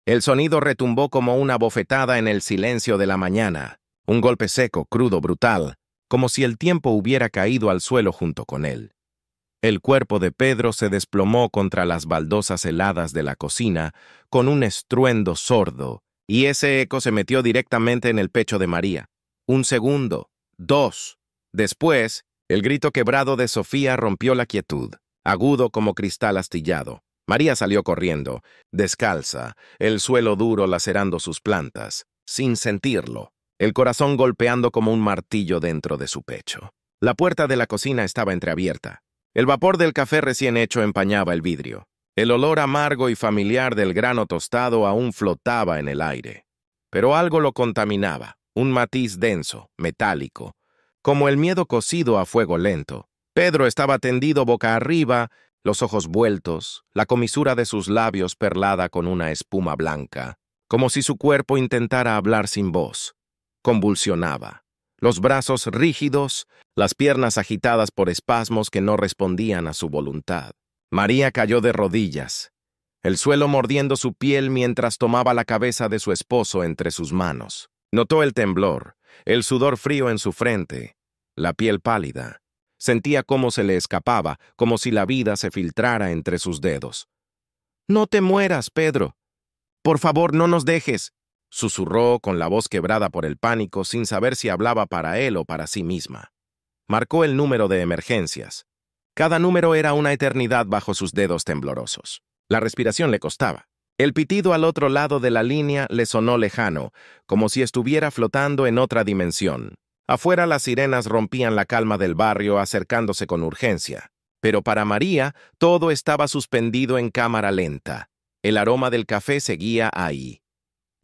El sonido retumbó como una bofetada en el silencio de la mañana, un golpe seco, crudo, brutal, como si el tiempo hubiera caído al suelo junto con él. El cuerpo de Pedro se desplomó contra las baldosas heladas de la cocina con un estruendo sordo, y ese eco se metió directamente en el pecho de María. Un segundo, dos. Después, el grito quebrado de Sofía rompió la quietud, agudo como cristal astillado. María salió corriendo, descalza, el suelo duro lacerando sus plantas, sin sentirlo, el corazón golpeando como un martillo dentro de su pecho. La puerta de la cocina estaba entreabierta. El vapor del café recién hecho empañaba el vidrio. El olor amargo y familiar del grano tostado aún flotaba en el aire. Pero algo lo contaminaba, un matiz denso, metálico, como el miedo cocido a fuego lento. Pedro estaba tendido boca arriba, los ojos vueltos, la comisura de sus labios perlada con una espuma blanca, como si su cuerpo intentara hablar sin voz. Convulsionaba. Los brazos rígidos, las piernas agitadas por espasmos que no respondían a su voluntad. María cayó de rodillas, el suelo mordiendo su piel mientras tomaba la cabeza de su esposo entre sus manos. Notó el temblor, el sudor frío en su frente, la piel pálida. Sentía cómo se le escapaba, como si la vida se filtrara entre sus dedos. «No te mueras, Pedro. Por favor, no nos dejes», susurró con la voz quebrada por el pánico sin saber si hablaba para él o para sí misma. Marcó el número de emergencias. Cada número era una eternidad bajo sus dedos temblorosos. La respiración le costaba. El pitido al otro lado de la línea le sonó lejano, como si estuviera flotando en otra dimensión. Afuera las sirenas rompían la calma del barrio acercándose con urgencia. Pero para María todo estaba suspendido en cámara lenta. El aroma del café seguía ahí,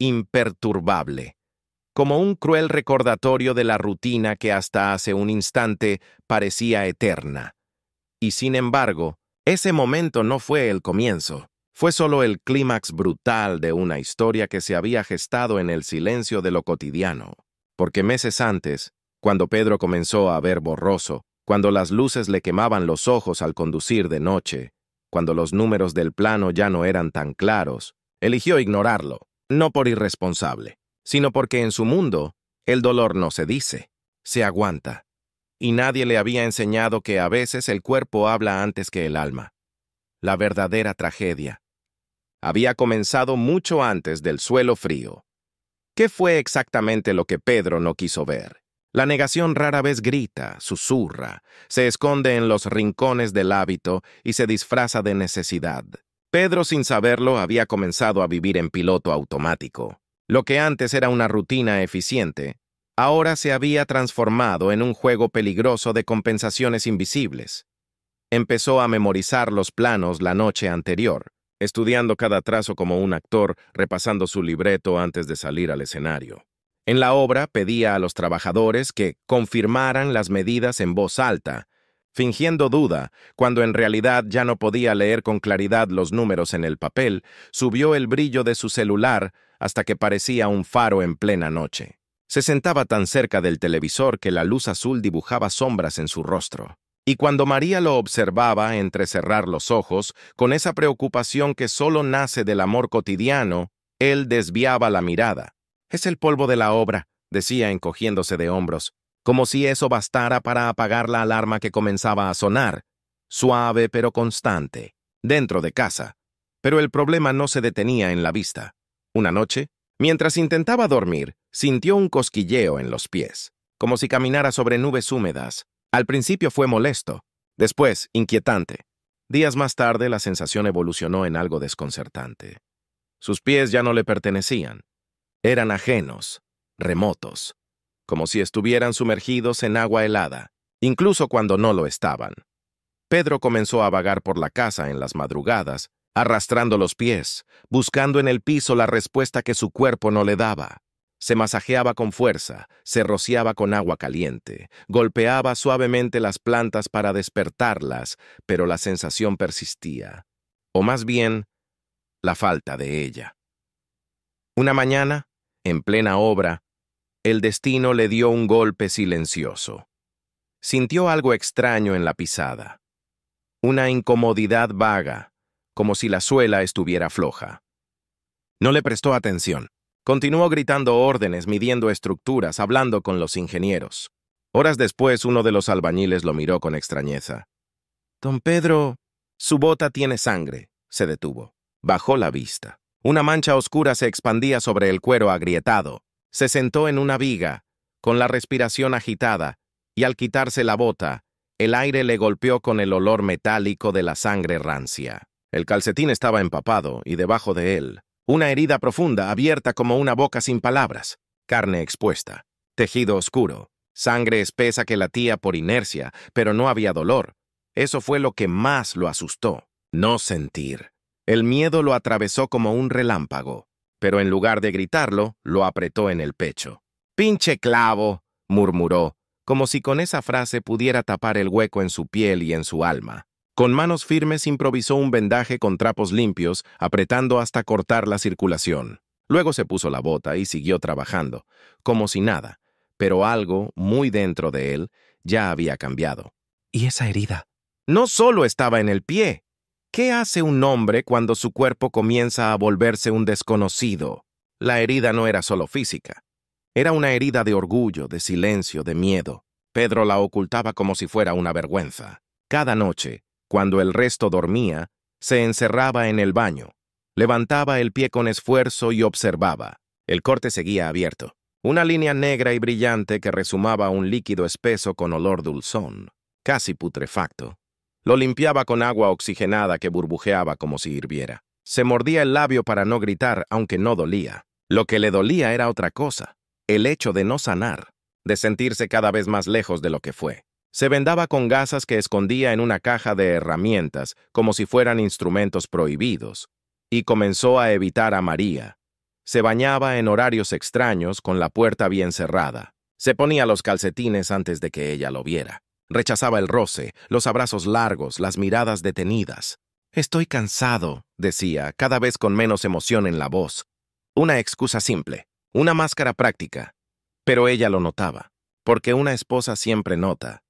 imperturbable, como un cruel recordatorio de la rutina que hasta hace un instante parecía eterna. Y sin embargo, ese momento no fue el comienzo. Fue solo el clímax brutal de una historia que se había gestado en el silencio de lo cotidiano. Porque meses antes, cuando Pedro comenzó a ver borroso, cuando las luces le quemaban los ojos al conducir de noche, cuando los números del plano ya no eran tan claros, eligió ignorarlo, no por irresponsable, sino porque en su mundo el dolor no se dice, se aguanta. Y nadie le había enseñado que a veces el cuerpo habla antes que el alma. La verdadera tragedia había comenzado mucho antes del suelo frío. ¿Qué fue exactamente lo que Pedro no quiso ver? La negación rara vez grita, susurra, se esconde en los rincones del hábito y se disfraza de necesidad. Pedro, sin saberlo, había comenzado a vivir en piloto automático. Lo que antes era una rutina eficiente, ahora se había transformado en un juego peligroso de compensaciones invisibles. Empezó a memorizar los planos la noche anterior, estudiando cada trazo como un actor, repasando su libreto antes de salir al escenario. En la obra pedía a los trabajadores que confirmaran las medidas en voz alta, fingiendo duda, cuando en realidad ya no podía leer con claridad los números en el papel, subió el brillo de su celular hasta que parecía un faro en plena noche. Se sentaba tan cerca del televisor que la luz azul dibujaba sombras en su rostro. Y cuando María lo observaba entrecerrar los ojos, con esa preocupación que solo nace del amor cotidiano, él desviaba la mirada. «Es el polvo de la obra», decía encogiéndose de hombros, como si eso bastara para apagar la alarma que comenzaba a sonar, suave pero constante, dentro de casa. Pero el problema no se detenía en la vista. Una noche, mientras intentaba dormir, sintió un cosquilleo en los pies, como si caminara sobre nubes húmedas. Al principio fue molesto, después inquietante. Días más tarde la sensación evolucionó en algo desconcertante. Sus pies ya no le pertenecían. Eran ajenos, remotos, como si estuvieran sumergidos en agua helada, incluso cuando no lo estaban. Pedro comenzó a vagar por la casa en las madrugadas, arrastrando los pies, buscando en el piso la respuesta que su cuerpo no le daba. Se masajeaba con fuerza, se rociaba con agua caliente, golpeaba suavemente las plantas para despertarlas, pero la sensación persistía, o más bien, la falta de ella. Una mañana, en plena obra, el destino le dio un golpe silencioso. Sintió algo extraño en la pisada, una incomodidad vaga, como si la suela estuviera floja. No le prestó atención. Continuó gritando órdenes, midiendo estructuras, hablando con los ingenieros. Horas después, uno de los albañiles lo miró con extrañeza. «Don Pedro, su bota tiene sangre», se detuvo. Bajó la vista. Una mancha oscura se expandía sobre el cuero agrietado. Se sentó en una viga, con la respiración agitada, y al quitarse la bota, el aire le golpeó con el olor metálico de la sangre rancia. El calcetín estaba empapado, y debajo de él, una herida profunda, abierta como una boca sin palabras, carne expuesta, tejido oscuro, sangre espesa que latía por inercia, pero no había dolor. Eso fue lo que más lo asustó, no sentir. El miedo lo atravesó como un relámpago, pero en lugar de gritarlo, lo apretó en el pecho. «¡Pinche clavo!», murmuró, como si con esa frase pudiera tapar el hueco en su piel y en su alma. Con manos firmes improvisó un vendaje con trapos limpios, apretando hasta cortar la circulación. Luego se puso la bota y siguió trabajando, como si nada, pero algo, muy dentro de él, ya había cambiado. ¿Y esa herida? No solo estaba en el pie. ¿Qué hace un hombre cuando su cuerpo comienza a volverse un desconocido? La herida no era solo física. Era una herida de orgullo, de silencio, de miedo. Pedro la ocultaba como si fuera una vergüenza. Cada noche, cuando el resto dormía, se encerraba en el baño. Levantaba el pie con esfuerzo y observaba. El corte seguía abierto. Una línea negra y brillante que resumaba un líquido espeso con olor dulzón, casi putrefacto. Lo limpiaba con agua oxigenada que burbujeaba como si hirviera. Se mordía el labio para no gritar, aunque no dolía. Lo que le dolía era otra cosa. El hecho de no sanar, de sentirse cada vez más lejos de lo que fue. Se vendaba con gasas que escondía en una caja de herramientas, como si fueran instrumentos prohibidos, y comenzó a evitar a María. Se bañaba en horarios extraños, con la puerta bien cerrada. Se ponía los calcetines antes de que ella lo viera. Rechazaba el roce, los abrazos largos, las miradas detenidas. «Estoy cansado», decía, cada vez con menos emoción en la voz. Una excusa simple, una máscara práctica. Pero ella lo notaba, porque una esposa siempre nota.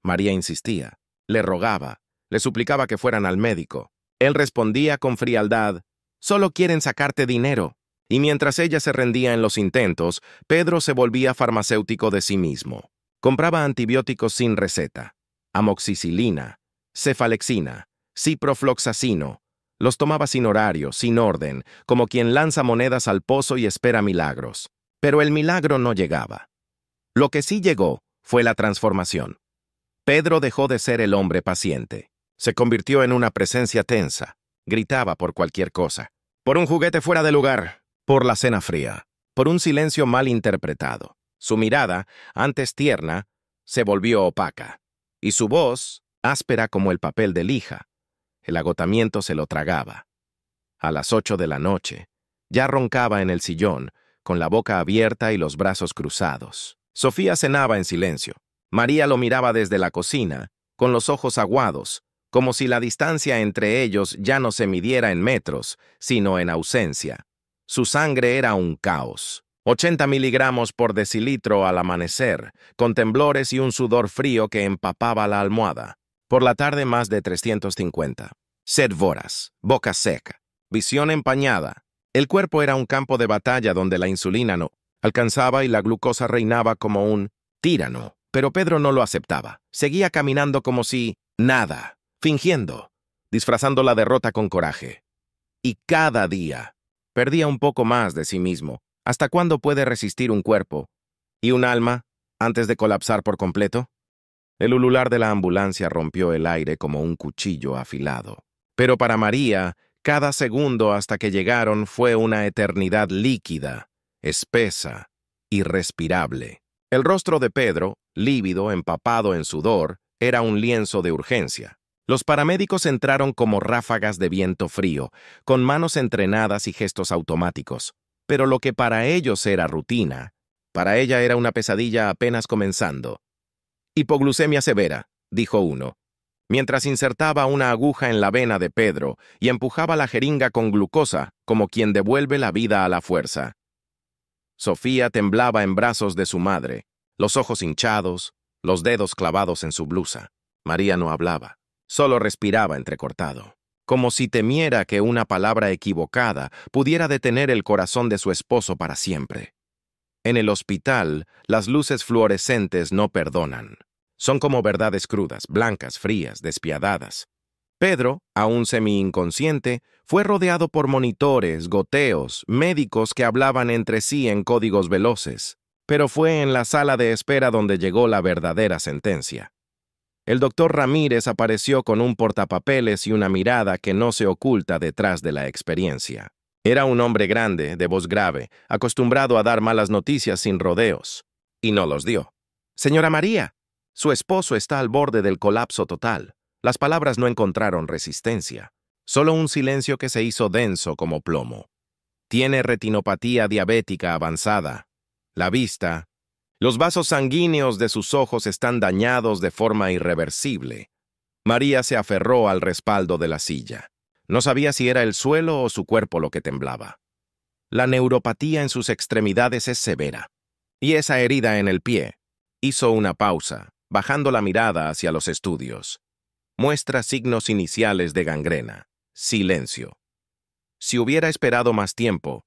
María insistía, le rogaba, le suplicaba que fueran al médico. Él respondía con frialdad, «Solo quieren sacarte dinero». Y mientras ella se rendía en los intentos, Pedro se volvía farmacéutico de sí mismo. Compraba antibióticos sin receta, amoxicilina, cefalexina, ciprofloxacino. Los tomaba sin horario, sin orden, como quien lanza monedas al pozo y espera milagros. Pero el milagro no llegaba. Lo que sí llegó fue la transformación. Pedro dejó de ser el hombre paciente. Se convirtió en una presencia tensa. Gritaba por cualquier cosa. Por un juguete fuera de lugar. Por la cena fría. Por un silencio mal interpretado. Su mirada, antes tierna, se volvió opaca. Y su voz, áspera como el papel de lija. El agotamiento se lo tragaba. A las 8 de la noche, ya roncaba en el sillón, con la boca abierta y los brazos cruzados. Sofía cenaba en silencio. María lo miraba desde la cocina, con los ojos aguados, como si la distancia entre ellos ya no se midiera en metros, sino en ausencia. Su sangre era un caos. 80 miligramos por decilitro al amanecer, con temblores y un sudor frío que empapaba la almohada. Por la tarde más de 350. Sed voraz, boca seca, visión empañada. El cuerpo era un campo de batalla donde la insulina no alcanzaba y la glucosa reinaba como un tirano. Pero Pedro no lo aceptaba. Seguía caminando como si nada, fingiendo, disfrazando la derrota con coraje. Y cada día perdía un poco más de sí mismo. ¿Hasta cuándo puede resistir un cuerpo y un alma antes de colapsar por completo? El ulular de la ambulancia rompió el aire como un cuchillo afilado. Pero para María, cada segundo hasta que llegaron fue una eternidad líquida, espesa, irrespirable. El rostro de Pedro, lívido, empapado en sudor, era un lienzo de urgencia. Los paramédicos entraron como ráfagas de viento frío, con manos entrenadas y gestos automáticos. Pero lo que para ellos era rutina, para ella era una pesadilla apenas comenzando. «Hipoglucemia severa», dijo uno, mientras insertaba una aguja en la vena de Pedro y empujaba la jeringa con glucosa como quien devuelve la vida a la fuerza. Sofía temblaba en brazos de su madre, los ojos hinchados, los dedos clavados en su blusa. María no hablaba, solo respiraba entrecortado. como si temiera que una palabra equivocada pudiera detener el corazón de su esposo para siempre. En el hospital, las luces fluorescentes no perdonan. Son como verdades crudas, blancas, frías, despiadadas. Pedro, aún semi-inconsciente, fue rodeado por monitores, goteos, médicos que hablaban entre sí en códigos veloces. Pero fue en la sala de espera donde llegó la verdadera sentencia. El doctor Ramírez apareció con un portapapeles y una mirada que no se oculta detrás de la experiencia. Era un hombre grande, de voz grave, acostumbrado a dar malas noticias sin rodeos. Y no los dio. «Señora María, su esposo está al borde del colapso total». Las palabras no encontraron resistencia, solo un silencio que se hizo denso como plomo. Tiene retinopatía diabética avanzada. La vista, los vasos sanguíneos de sus ojos están dañados de forma irreversible. María se aferró al respaldo de la silla. No sabía si era el suelo o su cuerpo lo que temblaba. La neuropatía en sus extremidades es severa. Y esa herida en el pie. Hizo una pausa, bajando la mirada hacia los estudios. Muestra signos iniciales de gangrena. Silencio. Si hubiera esperado más tiempo,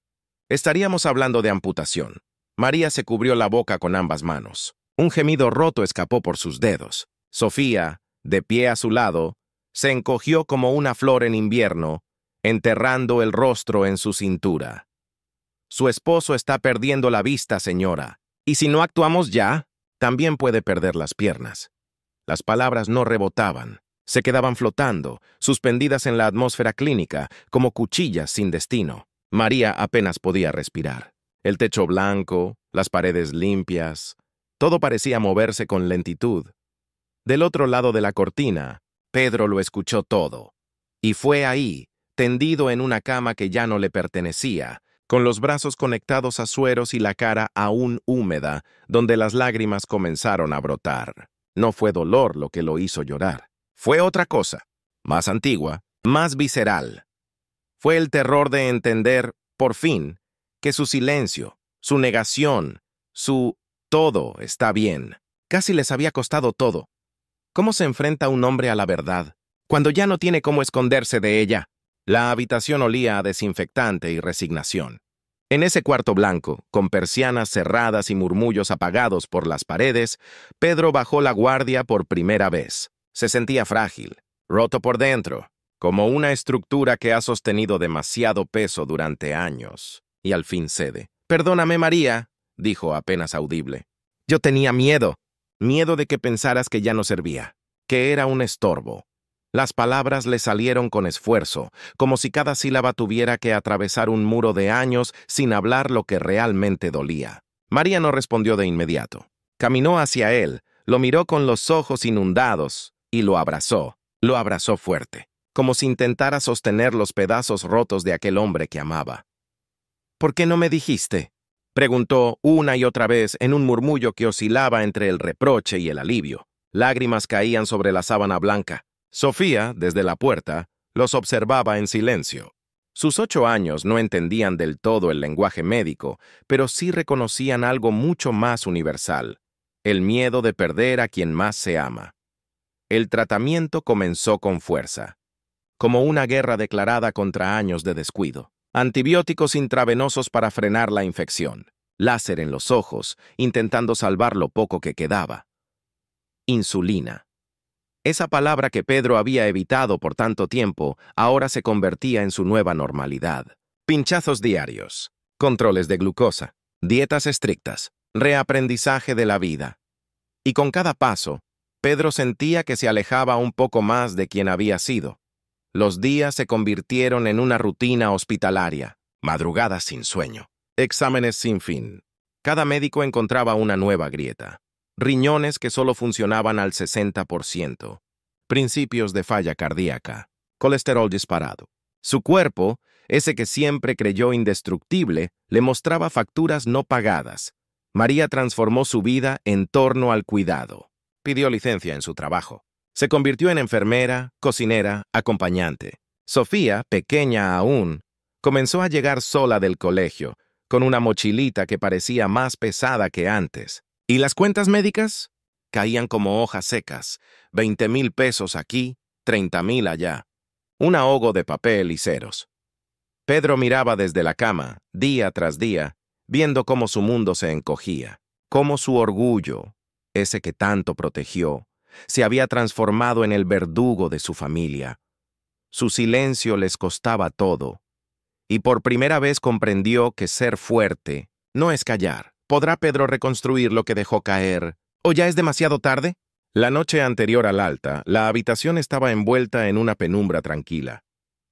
estaríamos hablando de amputación. María se cubrió la boca con ambas manos. Un gemido roto escapó por sus dedos. Sofía, de pie a su lado, se encogió como una flor en invierno, enterrando el rostro en su cintura. Su esposo está perdiendo la vista, señora. Y si no actuamos ya, también puede perder las piernas. Las palabras no rebotaban. Se quedaban flotando, suspendidas en la atmósfera clínica, como cuchillas sin destino. María apenas podía respirar. El techo blanco, las paredes limpias, todo parecía moverse con lentitud. Del otro lado de la cortina, Pedro lo escuchó todo. Y fue ahí, tendido en una cama que ya no le pertenecía, con los brazos conectados a sueros y la cara aún húmeda, donde las lágrimas comenzaron a brotar. No fue dolor lo que lo hizo llorar. Fue otra cosa, más antigua, más visceral. Fue el terror de entender, por fin, que su silencio, su negación, su todo está bien. Casi les había costado todo. ¿Cómo se enfrenta un hombre a la verdad, cuando ya no tiene cómo esconderse de ella? La habitación olía a desinfectante y resignación. En ese cuarto blanco, con persianas cerradas y murmullos apagados por las paredes, Pedro bajó la guardia por primera vez. Se sentía frágil, roto por dentro, como una estructura que ha sostenido demasiado peso durante años. Y al fin cede. «Perdóname, María», dijo apenas audible. «Yo tenía miedo de que pensaras que ya no servía, que era un estorbo». Las palabras le salieron con esfuerzo, como si cada sílaba tuviera que atravesar un muro de años sin hablar lo que realmente dolía. María no respondió de inmediato. Caminó hacia él, lo miró con los ojos inundados y lo abrazó fuerte, como si intentara sostener los pedazos rotos de aquel hombre que amaba. «¿Por qué no me dijiste?», preguntó una y otra vez en un murmullo que oscilaba entre el reproche y el alivio. Lágrimas caían sobre la sábana blanca. Sofía, desde la puerta, los observaba en silencio. Sus 8 años no entendían del todo el lenguaje médico, pero sí reconocían algo mucho más universal: el miedo de perder a quien más se ama. El tratamiento comenzó con fuerza, como una guerra declarada contra años de descuido. Antibióticos intravenosos para frenar la infección. Láser en los ojos, intentando salvar lo poco que quedaba. Insulina. Esa palabra que Pedro había evitado por tanto tiempo, ahora se convertía en su nueva normalidad. Pinchazos diarios, controles de glucosa, dietas estrictas, reaprendizaje de la vida. Y con cada paso, Pedro sentía que se alejaba un poco más de quien había sido. Los días se convirtieron en una rutina hospitalaria, madrugadas sin sueño, exámenes sin fin. Cada médico encontraba una nueva grieta. Riñones que solo funcionaban al 60%. Principios de falla cardíaca. Colesterol disparado. Su cuerpo, ese que siempre creyó indestructible, le mostraba facturas no pagadas. María transformó su vida en torno al cuidado. Pidió licencia en su trabajo. Se convirtió en enfermera, cocinera, acompañante. Sofía, pequeña aún, comenzó a llegar sola del colegio, con una mochilita que parecía más pesada que antes. ¿Y las cuentas médicas? Caían como hojas secas, 20,000 pesos aquí, 30,000 allá. un ahogo de papel y ceros. Pedro miraba desde la cama, día tras día, viendo cómo su mundo se encogía, cómo su orgullo, ese que tanto protegió, se había transformado en el verdugo de su familia. Su silencio les costaba todo, y por primera vez comprendió que ser fuerte no es callar. ¿Podrá Pedro reconstruir lo que dejó caer? ¿O ya es demasiado tarde? La noche anterior al alta, la habitación estaba envuelta en una penumbra tranquila.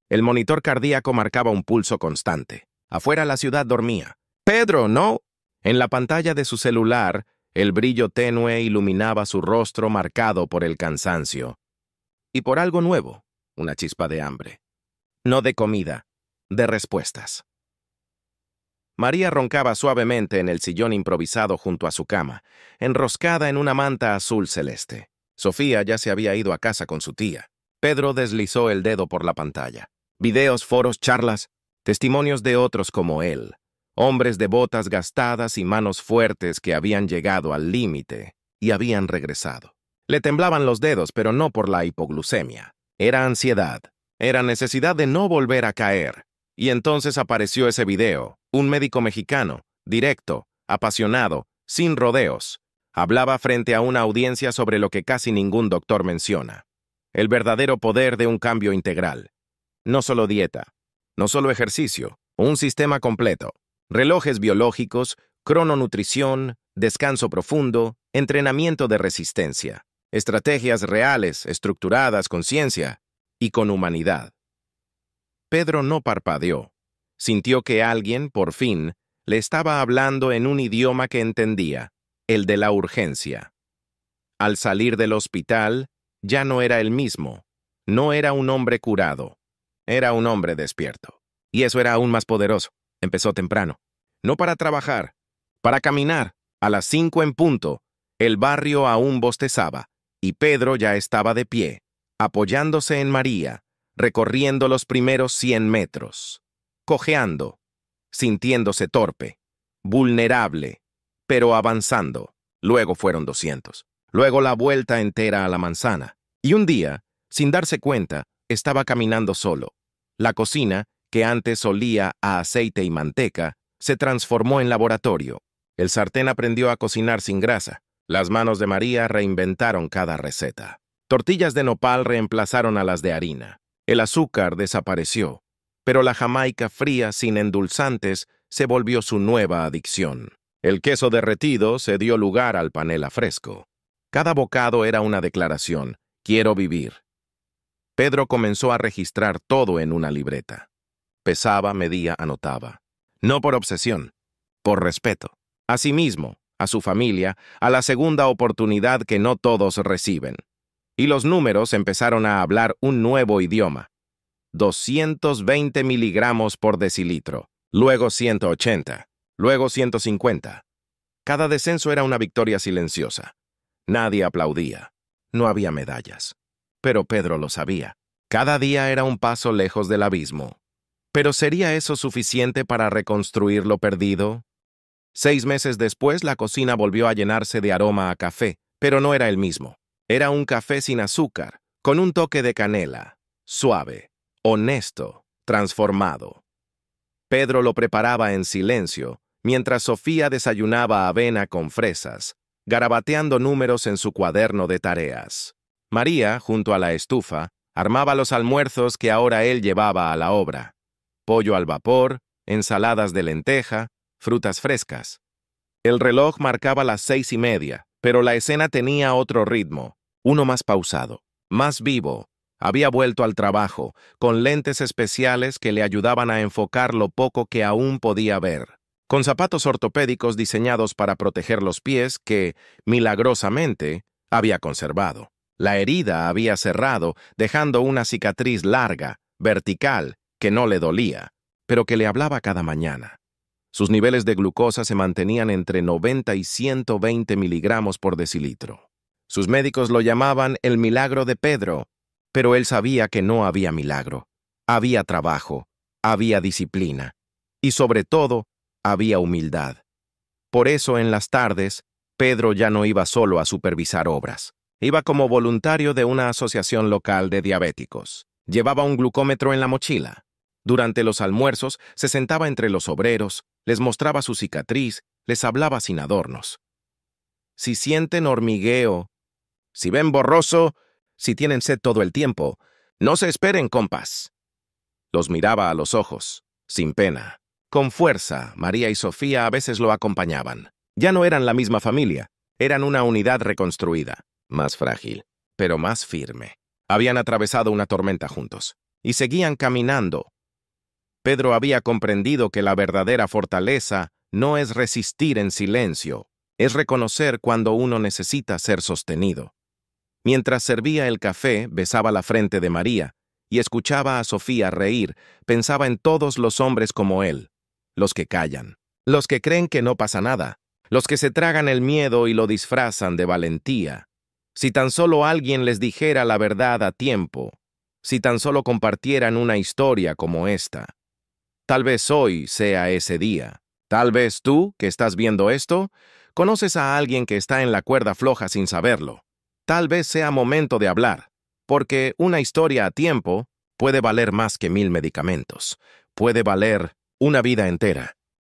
El monitor cardíaco marcaba un pulso constante. Afuera la ciudad dormía. ¡Pedro, no! En la pantalla de su celular, el brillo tenue iluminaba su rostro marcado por el cansancio. Y por algo nuevo, una chispa de hambre. No de comida, de respuestas. María roncaba suavemente en el sillón improvisado junto a su cama, enroscada en una manta azul celeste. Sofía ya se había ido a casa con su tía. Pedro deslizó el dedo por la pantalla. Videos, foros, charlas, testimonios de otros como él. Hombres de botas gastadas y manos fuertes que habían llegado al límite y habían regresado. Le temblaban los dedos, pero no por la hipoglucemia. Era ansiedad. Era necesidad de no volver a caer. Y entonces apareció ese video, un médico mexicano, directo, apasionado, sin rodeos. Hablaba frente a una audiencia sobre lo que casi ningún doctor menciona. El verdadero poder de un cambio integral. No solo dieta, no solo ejercicio, un sistema completo. Relojes biológicos, crononutrición, descanso profundo, entrenamiento de resistencia. Estrategias reales, estructuradas con ciencia y con humanidad. Pedro no parpadeó. Sintió que alguien, por fin, le estaba hablando en un idioma que entendía, el de la urgencia. Al salir del hospital, ya no era el mismo. No era un hombre curado. Era un hombre despierto. Y eso era aún más poderoso. Empezó temprano. No para trabajar, para caminar. A las 5 en punto, el barrio aún bostezaba, y Pedro ya estaba de pie, apoyándose en María, recorriendo los primeros 100 metros, cojeando, sintiéndose torpe, vulnerable, pero avanzando. Luego fueron 200. Luego la vuelta entera a la manzana. Y un día, sin darse cuenta, estaba caminando solo. La cocina, que antes olía a aceite y manteca, se transformó en laboratorio. El sartén aprendió a cocinar sin grasa. Las manos de María reinventaron cada receta. Tortillas de nopal reemplazaron a las de harina. El azúcar desapareció, pero la jamaica fría sin endulzantes se volvió su nueva adicción. El queso derretido se dio lugar al panela fresco. Cada bocado era una declaración: quiero vivir. Pedro comenzó a registrar todo en una libreta. Pesaba, medía, anotaba. No por obsesión, por respeto. A sí mismo, a su familia, a la segunda oportunidad que no todos reciben. Y los números empezaron a hablar un nuevo idioma. 220 miligramos por decilitro, luego 180, luego 150. Cada descenso era una victoria silenciosa. Nadie aplaudía. No había medallas. Pero Pedro lo sabía. Cada día era un paso lejos del abismo. ¿Pero sería eso suficiente para reconstruir lo perdido? 6 meses después, la cocina volvió a llenarse de aroma a café, pero no era el mismo. Era un café sin azúcar, con un toque de canela, suave, honesto, transformado. Pedro lo preparaba en silencio, mientras Sofía desayunaba avena con fresas, garabateando números en su cuaderno de tareas. María, junto a la estufa, armaba los almuerzos que ahora él llevaba a la obra. Pollo al vapor, ensaladas de lenteja, frutas frescas. El reloj marcaba las 6:30, pero la escena tenía otro ritmo, uno más pausado, más vivo. Había vuelto al trabajo, con lentes especiales que le ayudaban a enfocar lo poco que aún podía ver, con zapatos ortopédicos diseñados para proteger los pies que, milagrosamente, había conservado. La herida había cerrado, dejando una cicatriz larga, vertical, que no le dolía, pero que le hablaba cada mañana. Sus niveles de glucosa se mantenían entre 90 y 120 miligramos por decilitro. Sus médicos lo llamaban el milagro de Pedro, pero él sabía que no había milagro. Había trabajo, había disciplina y, sobre todo, había humildad. Por eso, en las tardes, Pedro ya no iba solo a supervisar obras. Iba como voluntario de una asociación local de diabéticos. Llevaba un glucómetro en la mochila. Durante los almuerzos se sentaba entre los obreros, les mostraba su cicatriz, les hablaba sin adornos. Si sienten hormigueo, si ven borroso, si tienen sed todo el tiempo, no se esperen, compas. Los miraba a los ojos, sin pena. Con fuerza, María y Sofía a veces lo acompañaban. Ya no eran la misma familia, eran una unidad reconstruida, más frágil, pero más firme. Habían atravesado una tormenta juntos, y seguían caminando. Pedro había comprendido que la verdadera fortaleza no es resistir en silencio, es reconocer cuando uno necesita ser sostenido. Mientras servía el café, besaba la frente de María, y escuchaba a Sofía reír, pensaba en todos los hombres como él, los que callan, los que creen que no pasa nada, los que se tragan el miedo y lo disfrazan de valentía. Si tan solo alguien les dijera la verdad a tiempo, si tan solo compartieran una historia como esta. Tal vez hoy sea ese día. Tal vez tú, que estás viendo esto, conoces a alguien que está en la cuerda floja sin saberlo. Tal vez sea momento de hablar, porque una historia a tiempo puede valer más que 1000 medicamentos, puede valer una vida entera.